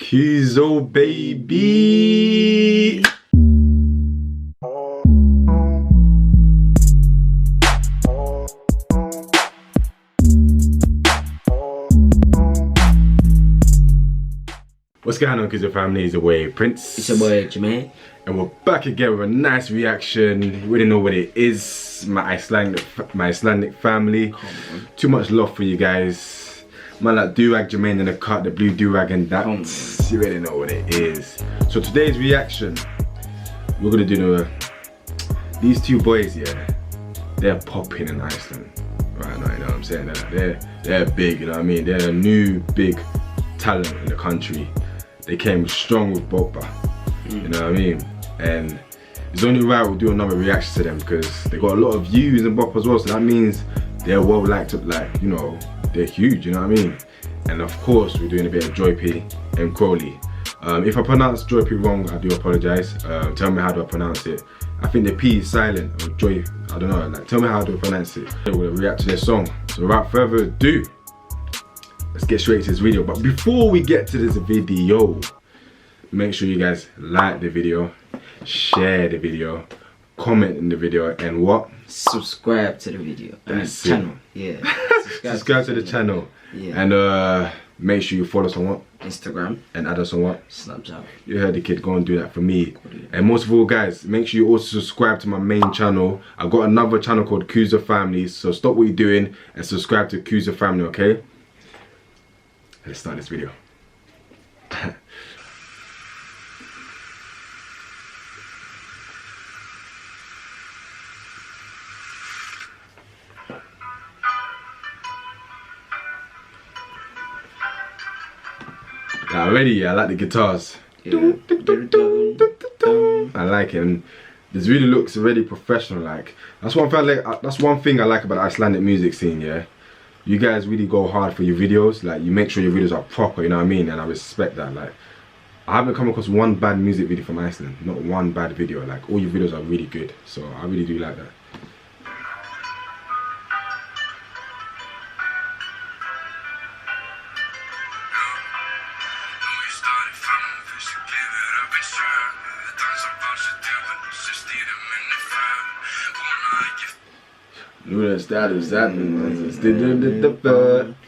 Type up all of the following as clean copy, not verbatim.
Kuzo baby. What's going on, Kuzo family? It's your boy Prince. It's your boy Jermaine. And we're back again with a nice reaction. You already know what it is. My Icelandic family. Too much love for you guys. Man like do-rag Jermaine in the cut, the blue do-rag and that. You already know what it is. So today's reaction, we're gonna do these two boys, yeah. They're popping in Iceland right now, you know what I'm saying? They're big, you know what I mean? They're a new big talent in the country. They came strong with Bopa, you know what I mean? And it's only right we'll do another reaction to them because they got a lot of views in Bopa as well, so that means they're well liked, like, you know, they're huge, you know what I mean? And of course, we're doing a bit of Joy P and Crowley. If I pronounce Joy P wrong, I do apologize. Tell me how do I pronounce it. I think the P is silent, or Joy, I don't know, like, tell me how do I pronounce it. We'll react to their song. So without further ado, let's get straight to this video. But before we get to this video, make sure you guys like the video, share the video, comment in the video, and what? Subscribe to the video. Channel. Yeah. Subscribe to the channel. Yeah. And make sure you follow us on what? Instagram. And add us on what? Snapchat. You heard the kid, go and do that for me. And most of all, guys, make sure you also subscribe to my main channel. I've got another channel called Kuzo Family, so stop what you're doing and subscribe to Kuzo Family, okay? Let's start this video. Already, I like the guitars. Yeah. I like it, and this really looks really professional. Like that's one thing I like about the Icelandic music scene. Yeah, you guys really go hard for your videos. Like you make sure your videos are proper. You know what I mean? And I respect that. Like I haven't come across one bad music video from Iceland. Not one bad video. Like all your videos are really good. So I really do like that.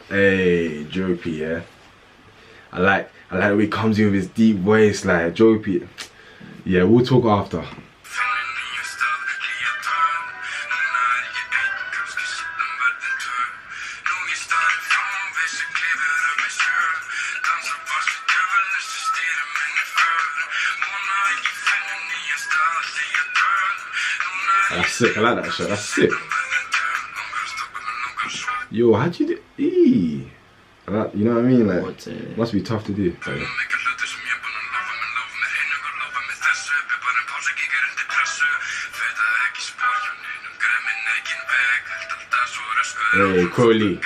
Hey, Joy P, yeah. I like the way he comes in with his deep voice, like Joy P. Yeah, we'll talk after. That's sick, I like that shot, that's sick. Yo, how'd you do? You know what I mean? Like, must be tough to do. But, yeah. Hey, Crowley.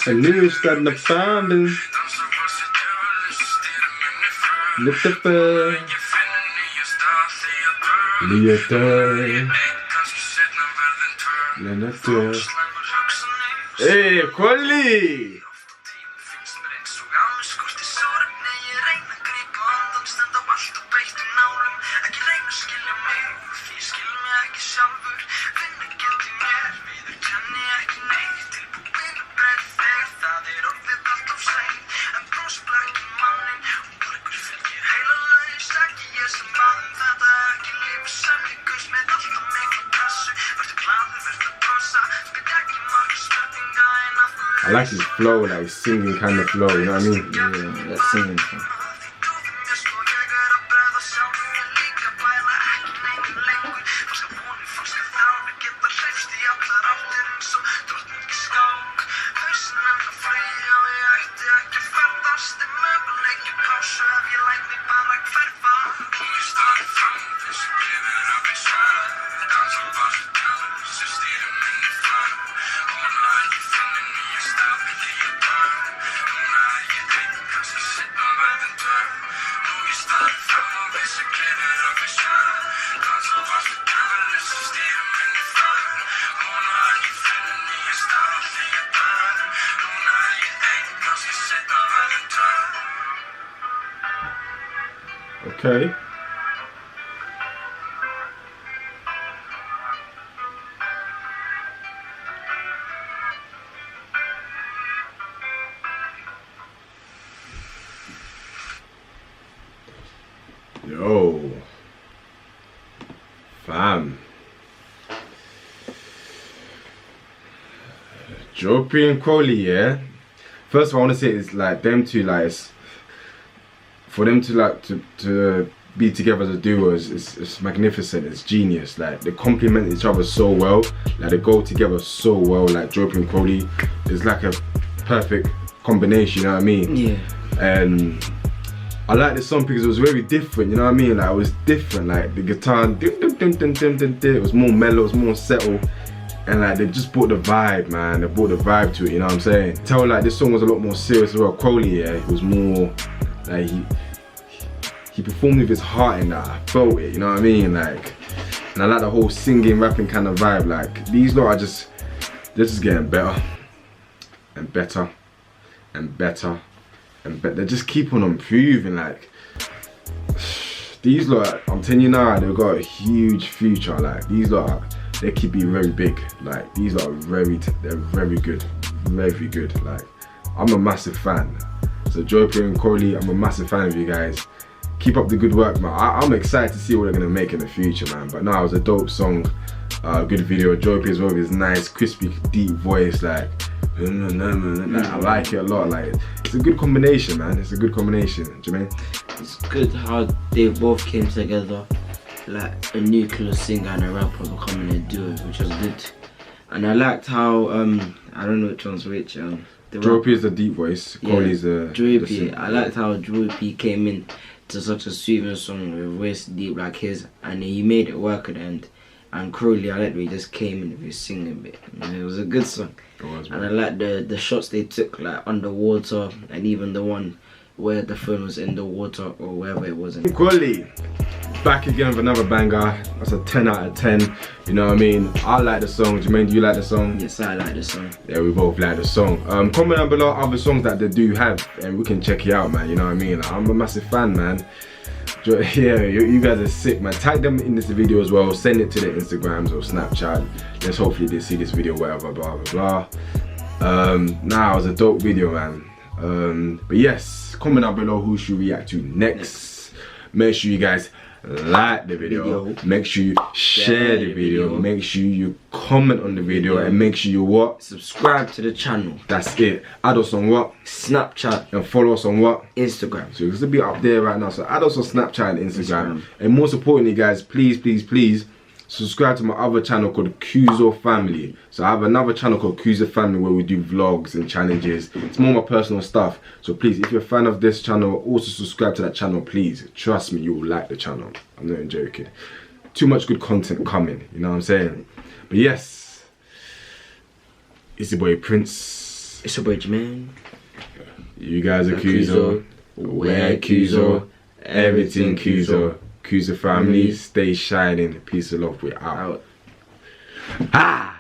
A new starting to find him. Lift up Hey, Crowley! I like his flow, like singing kind of flow, you know what I mean? Yeah, that's singing. Besti möguleiki pásu ef ég læt mig Okay. Yo. Fam. Dropey and Crowley, yeah. First of all, I want to say it's like them two, like for them to like to be together as a duo is magnificent. It's genius. Like they complement each other so well. Like they go together so well. Like Dropey and Crowley is like a perfect combination. You know what I mean? Yeah. And I like this song because it was very different, you know what I mean? Like it was different, like the guitar, it was more mellow, it was more settled. And like they just brought the vibe, man. They brought the vibe to it, you know what I'm saying? Tell like this song was a lot more serious as well. Crowley, yeah, it was more like he performed with his heart in that. I felt it, you know what I mean? Like, and I like the whole singing, rapping kind of vibe. Like these lot are they're just getting better and better and better. But they just keep on improving. Like these lot, I'm telling you now, they've got a huge future. Like these lot, they keep being very big. Like these lot are they're very good, very good. Like I'm a massive fan. So Dropey and Crowley, I'm a massive fan of you guys. Keep up the good work, man. I'm excited to see what they're gonna make in the future, man. But no, it was a dope song, good video. Dropey as well, with his nice, crispy, deep voice, like. I like it a lot. Like it's a good combination, man. It's a good combination, Jermaine. It's good how they both came together, like a nuclear singer and a rapper becoming a duo, which was good. And I liked how I don't know which one's which. Dropey is the deep voice. Crowley's the Dropey. I liked how Dropey came in to such a soothing song with a voice deep like his, and he made it work at the end. And Crowley, I liked where he just came in with his singing bit. And it was a good song. It was, and I liked the shots they took, like underwater, and even the one where the phone was in the water or wherever it was. Crowley, back again with another banger. That's a 10 out of 10. You know what I mean? I like the song. Jermaine, do you like the song? Yes, I like the song. Yeah, we both like the song. Comment down below other songs that they do have, and we can check it out, man. You know what I mean? Like, I'm a massive fan, man. Yeah, you guys are sick, man. Tag them in this video as well. Send it to their Instagrams or Snapchat. Let's hopefully they see this video, whatever, blah blah blah. Nah, it was a dope video, man. But yes, comment down below who should react to next. Make sure you guys like the video. Make sure you share the video. Make sure you comment on the video, and make sure you what? Subscribe to the channel. That's it. Add us on what? Snapchat. And follow us on what? Instagram. So it's gonna be up there right now. So add us on Snapchat and Instagram. And most importantly, guys, please subscribe to my other channel called Kuzo Family. So I have another channel called Kuzo Family where we do vlogs and challenges. It's more my personal stuff. So please, if you're a fan of this channel, also subscribe to that channel, please. Trust me, you will like the channel. I'm not even joking. Too much good content coming, you know what I'm saying? But yes, it's your boy Prince. It's your boy Jermaine. You guys are Kuzo. We're Kuzo. Everything Kuzo. Kuzo Family, stay shining. Peace and love. We're out. Ah!